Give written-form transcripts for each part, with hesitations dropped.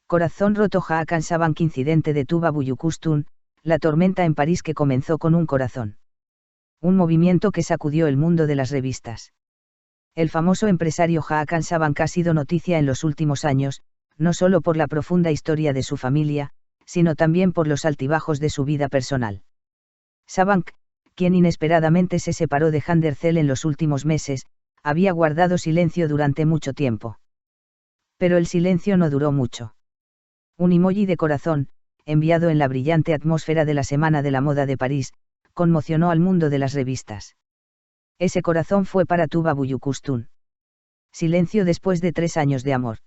Corazón roto. Hakan Sabank. Incidente de Tuba Büyüküstün, la tormenta en París que comenzó con un corazón. Un movimiento que sacudió el mundo de las revistas. El famoso empresario Hakan Sabank ha sido noticia en los últimos años, no solo por la profunda historia de su familia, sino también por los altibajos de su vida personal. Sabank, quien inesperadamente se separó de Hande Erçel en los últimos meses, había guardado silencio durante mucho tiempo. Pero el silencio no duró mucho. Un emoji de corazón, enviado en la brillante atmósfera de la Semana de la Moda de París, conmocionó al mundo de las revistas. Ese corazón fue para Tuba Büyüküstün. Silencio después de 3 años de amor.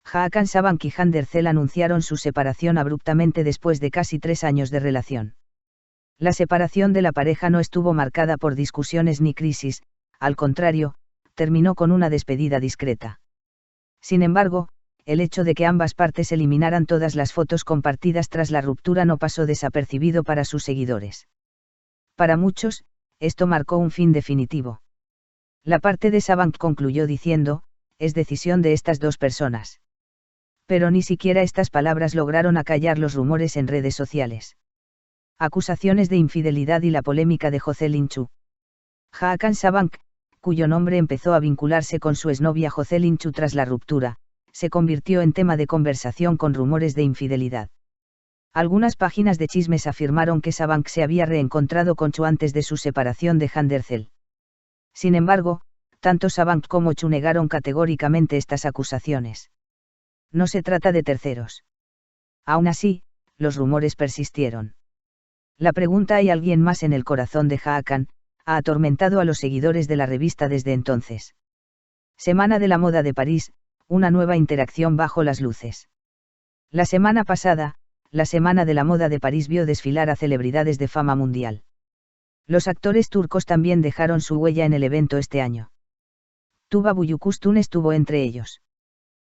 Hakan Sabank y Hande Erçel anunciaron su separación abruptamente después de casi 3 años de relación. La separación de la pareja no estuvo marcada por discusiones ni crisis, al contrario, terminó con una despedida discreta. Sin embargo, el hecho de que ambas partes eliminaran todas las fotos compartidas tras la ruptura no pasó desapercibido para sus seguidores. Para muchos, esto marcó un fin definitivo. La parte de Sabank concluyó diciendo, es decisión de estas dos personas. Pero ni siquiera estas palabras lograron acallar los rumores en redes sociales. Acusaciones de infidelidad y la polémica de Jocelyn Chu. Hakan Sabank, cuyo nombre empezó a vincularse con su exnovia Jocelyn Chu tras la ruptura, se convirtió en tema de conversación con rumores de infidelidad. Algunas páginas de chismes afirmaron que Sabank se había reencontrado con Chu antes de su separación de Hande Erçel. Sin embargo, tanto Sabank como Chu negaron categóricamente estas acusaciones. No se trata de terceros. Aún así, los rumores persistieron. La pregunta ¿hay alguien más en el corazón de Hakan?, ha atormentado a los seguidores de la revista desde entonces. Semana de la Moda de París, una nueva interacción bajo las luces. La semana pasada, la Semana de la Moda de París vio desfilar a celebridades de fama mundial. Los actores turcos también dejaron su huella en el evento este año. Tuba Büyüküstün estuvo entre ellos.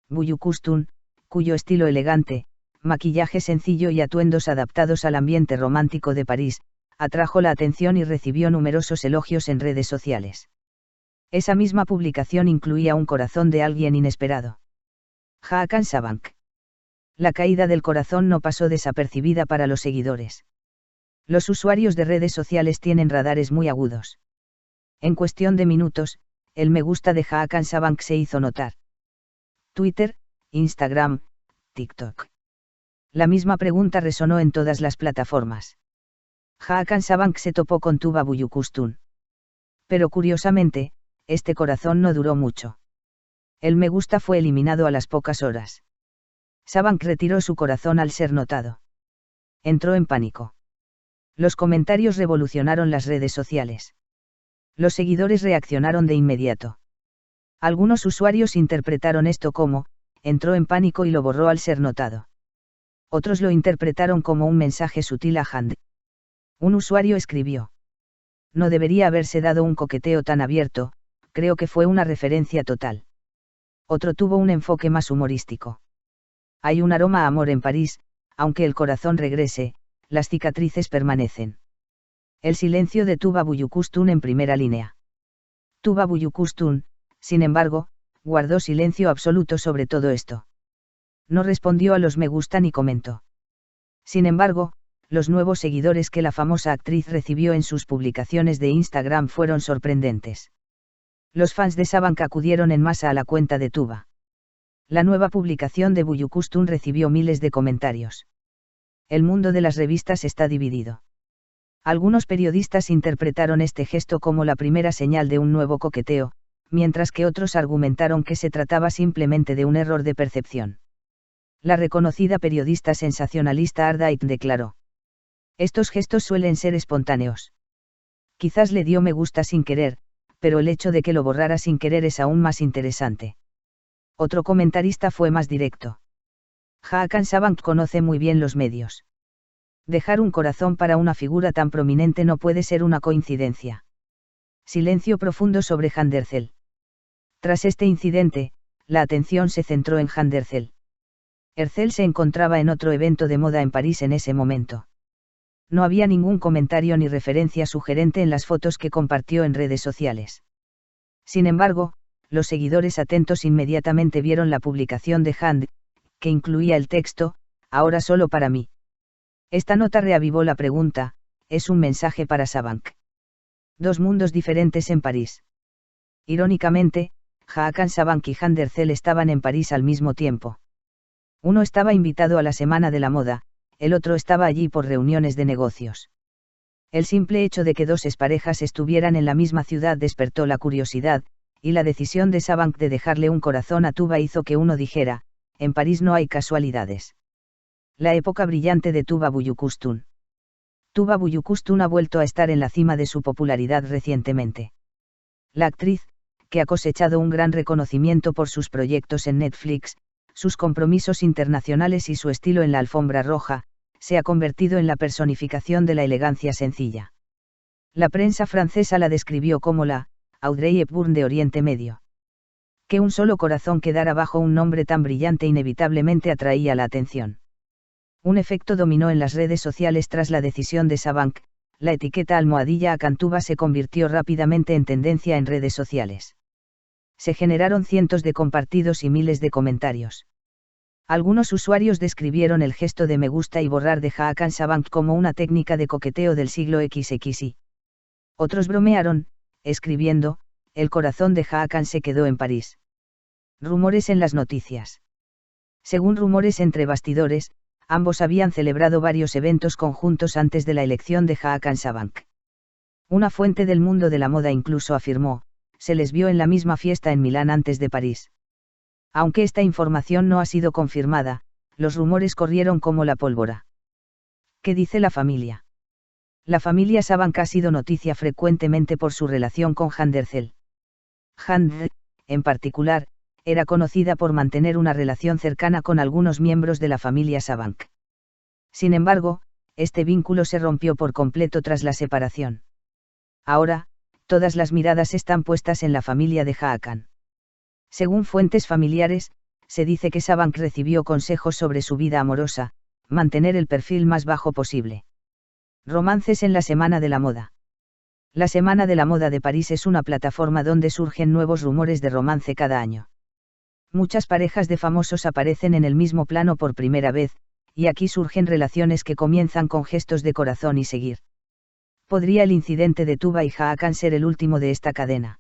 Büyüküstün, cuyo estilo elegante, maquillaje sencillo y atuendos adaptados al ambiente romántico de París, atrajo la atención y recibió numerosos elogios en redes sociales. Esa misma publicación incluía un corazón de alguien inesperado. Hakan Sabank. La caída del corazón no pasó desapercibida para los seguidores. Los usuarios de redes sociales tienen radares muy agudos. En cuestión de minutos, el me gusta de Hakan Sabank se hizo notar. Twitter, Instagram, TikTok. La misma pregunta resonó en todas las plataformas. Hakan Sabank se topó con Tuba Büyüküstün. Pero curiosamente, este corazón no duró mucho. El me gusta fue eliminado a las pocas horas. Sabank retiró su corazón al ser notado. Entró en pánico. Los comentarios revolucionaron las redes sociales. Los seguidores reaccionaron de inmediato. Algunos usuarios interpretaron esto como, entró en pánico y lo borró al ser notado. Otros lo interpretaron como un mensaje sutil a Hande. Un usuario escribió: no debería haberse dado un coqueteo tan abierto, creo que fue una referencia total. Otro tuvo un enfoque más humorístico. Hay un aroma a amor en París, aunque el corazón regrese, las cicatrices permanecen. El silencio de Tuba Büyüküstün en primera línea. Tuba Büyüküstün, sin embargo, guardó silencio absoluto sobre todo esto. No respondió a los me gusta ni comentó. Sin embargo, los nuevos seguidores que la famosa actriz recibió en sus publicaciones de Instagram fueron sorprendentes. Los fans de Sabank acudieron en masa a la cuenta de Tuba. La nueva publicación de Büyüküstün recibió miles de comentarios. El mundo de las revistas está dividido. Algunos periodistas interpretaron este gesto como la primera señal de un nuevo coqueteo, mientras que otros argumentaron que se trataba simplemente de un error de percepción. La reconocida periodista sensacionalista Ardait declaró: estos gestos suelen ser espontáneos. Quizás le dio me gusta sin querer, pero el hecho de que lo borrara sin querer es aún más interesante. Otro comentarista fue más directo. Hakan Sabank conoce muy bien los medios. Dejar un corazón para una figura tan prominente no puede ser una coincidencia. Silencio profundo sobre Hande Erçel. Tras este incidente, la atención se centró en Hande Erçel. Erçel se encontraba en otro evento de moda en París en ese momento. No había ningún comentario ni referencia sugerente en las fotos que compartió en redes sociales. Sin embargo, los seguidores atentos inmediatamente vieron la publicación de Hande, que incluía el texto, ahora solo para mí. Esta nota reavivó la pregunta, ¿es un mensaje para Sabank? Dos mundos diferentes en París. Irónicamente, Hakan Sabank y Han Derzel estaban en París al mismo tiempo. Uno estaba invitado a la Semana de la Moda, el otro estaba allí por reuniones de negocios. El simple hecho de que dos exparejas estuvieran en la misma ciudad despertó la curiosidad, y la decisión de Sabank de dejarle un corazón a Tuba hizo que uno dijera, en París no hay casualidades. La época brillante de Tuba Büyüküstün. Tuba Büyüküstün ha vuelto a estar en la cima de su popularidad recientemente. La actriz, que ha cosechado un gran reconocimiento por sus proyectos en Netflix, sus compromisos internacionales y su estilo en la alfombra roja, se ha convertido en la personificación de la elegancia sencilla. La prensa francesa la describió como la Audrey Hepburn de Oriente Medio. Que un solo corazón quedara bajo un nombre tan brillante inevitablemente atraía la atención. Un efecto dominó en las redes sociales tras la decisión de Sabank, la etiqueta almohadilla Hakan Tuba se convirtió rápidamente en tendencia en redes sociales. Se generaron cientos de compartidos y miles de comentarios. Algunos usuarios describieron el gesto de me gusta y borrar de Hakan Sabank como una técnica de coqueteo del siglo XXI. Otros bromearon, escribiendo, el corazón de Hakan se quedó en París. Rumores en las noticias. Según rumores entre bastidores, ambos habían celebrado varios eventos conjuntos antes de la elección de Hakan Sabank. Una fuente del mundo de la moda incluso afirmó, se les vio en la misma fiesta en Milán antes de París. Aunque esta información no ha sido confirmada, los rumores corrieron como la pólvora. ¿Qué dice la familia? La familia Sabank ha sido noticia frecuentemente por su relación con Han Derzel. Han, en particular, era conocida por mantener una relación cercana con algunos miembros de la familia Sabank. Sin embargo, este vínculo se rompió por completo tras la separación. Ahora, todas las miradas están puestas en la familia de Hakan. Según fuentes familiares, se dice que Sabank recibió consejos sobre su vida amorosa, mantener el perfil más bajo posible. Romances en la Semana de la Moda. La Semana de la Moda de París es una plataforma donde surgen nuevos rumores de romance cada año. Muchas parejas de famosos aparecen en el mismo plano por primera vez, y aquí surgen relaciones que comienzan con gestos de corazón y seguir. ¿Podría el incidente de Tuba y Hakan ser el último de esta cadena?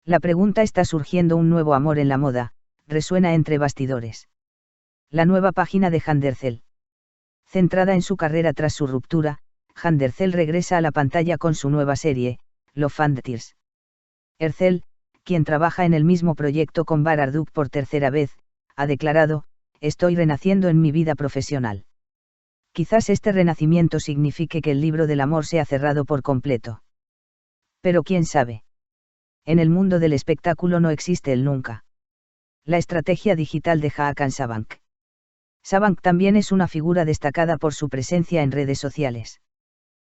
La pregunta está surgiendo un nuevo amor en la moda, resuena entre bastidores. La nueva página de Han Derzel. Centrada en su carrera tras su ruptura, Han Derzel regresa a la pantalla con su nueva serie, Love and Tears. Erzel, quien trabaja en el mismo proyecto con Barduk por tercera vez, ha declarado, estoy renaciendo en mi vida profesional. Quizás este renacimiento signifique que el libro del amor se ha cerrado por completo. Pero quién sabe. En el mundo del espectáculo no existe el nunca. La estrategia digital de Hakan Sabank. Sabank también es una figura destacada por su presencia en redes sociales.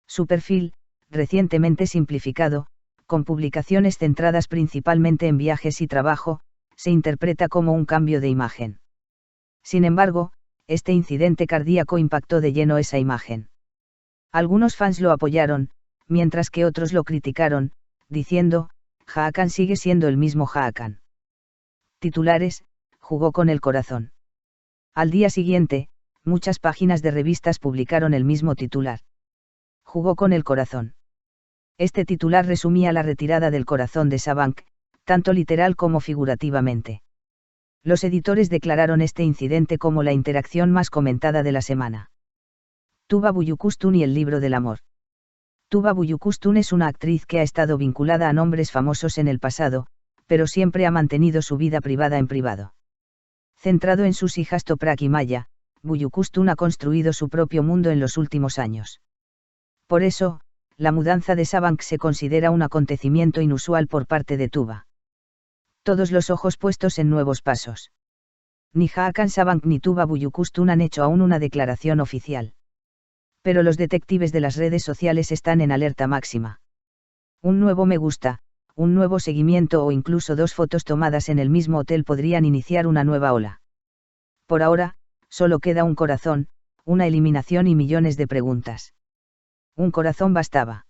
Su perfil, recientemente simplificado, con publicaciones centradas principalmente en viajes y trabajo, se interpreta como un cambio de imagen. Sin embargo, este incidente cardíaco impactó de lleno esa imagen. Algunos fans lo apoyaron, mientras que otros lo criticaron, diciendo, Hakan sigue siendo el mismo Hakan. Titulares, jugó con el corazón. Al día siguiente, muchas páginas de revistas publicaron el mismo titular. Jugó con el corazón. Este titular resumía la retirada del corazón de Sabank, tanto literal como figurativamente. Los editores declararon este incidente como la interacción más comentada de la semana. Tuba Büyüküstün y el libro del amor. Tuba Büyüküstün es una actriz que ha estado vinculada a nombres famosos en el pasado, pero siempre ha mantenido su vida privada en privado. Centrado en sus hijas Toprak y Maya, Büyüküstün ha construido su propio mundo en los últimos años. Por eso, la mudanza de Sabank se considera un acontecimiento inusual por parte de Tuba. Todos los ojos puestos en nuevos pasos. Ni Hakan Sabank ni Tuba Büyüküstün han hecho aún una declaración oficial. Pero los detectives de las redes sociales están en alerta máxima. Un nuevo me gusta, un nuevo seguimiento o incluso dos fotos tomadas en el mismo hotel podrían iniciar una nueva ola. Por ahora, solo queda un corazón, una eliminación y millones de preguntas. Un corazón bastaba.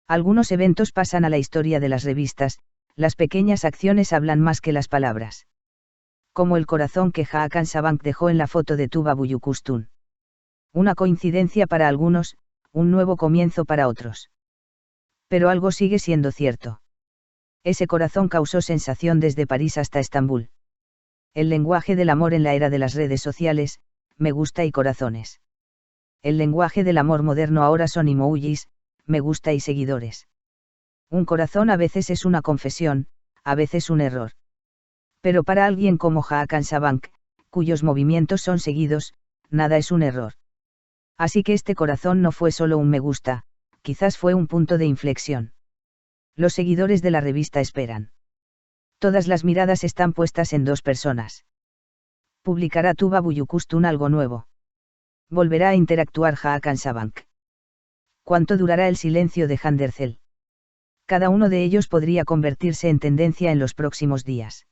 Algunos eventos pasan a la historia de las revistas, las pequeñas acciones hablan más que las palabras. Como el corazón que Hakan Sabank dejó en la foto de Tuba Büyüküstün. Una coincidencia para algunos, un nuevo comienzo para otros. Pero algo sigue siendo cierto. Ese corazón causó sensación desde París hasta Estambul. El lenguaje del amor en la era de las redes sociales, me gusta y corazones. El lenguaje del amor moderno ahora son emojis, me gusta y seguidores. Un corazón a veces es una confesión, a veces un error. Pero para alguien como Hakan Sabank, cuyos movimientos son seguidos, nada es un error. Así que este corazón no fue solo un me gusta, quizás fue un punto de inflexión. Los seguidores de la revista esperan. Todas las miradas están puestas en dos personas. ¿Publicará Tuba Büyüküstün algo nuevo? ¿Volverá a interactuar Hakan Sabank? ¿Cuánto durará el silencio de Handercel? Cada uno de ellos podría convertirse en tendencia en los próximos días.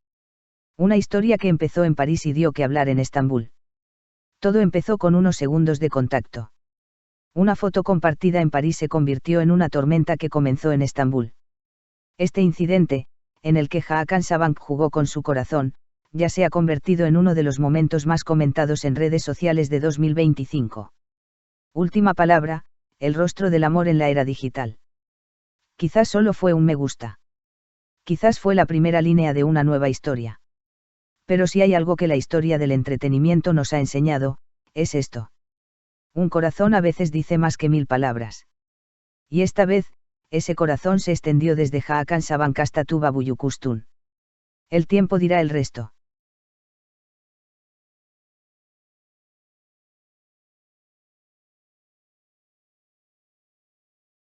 Una historia que empezó en París y dio que hablar en Estambul. Todo empezó con unos segundos de contacto. Una foto compartida en París se convirtió en una tormenta que comenzó en Estambul. Este incidente, en el que Hakan Sabank jugó con su corazón, ya se ha convertido en uno de los momentos más comentados en redes sociales de 2025. Última palabra, el rostro del amor en la era digital. Quizás solo fue un me gusta. Quizás fue la primera línea de una nueva historia. Pero si hay algo que la historia del entretenimiento nos ha enseñado, es esto. Un corazón a veces dice más que 1000 palabras. Y esta vez, ese corazón se extendió desde Hakan Sabank hasta Tuba Büyüküstün. El tiempo dirá el resto.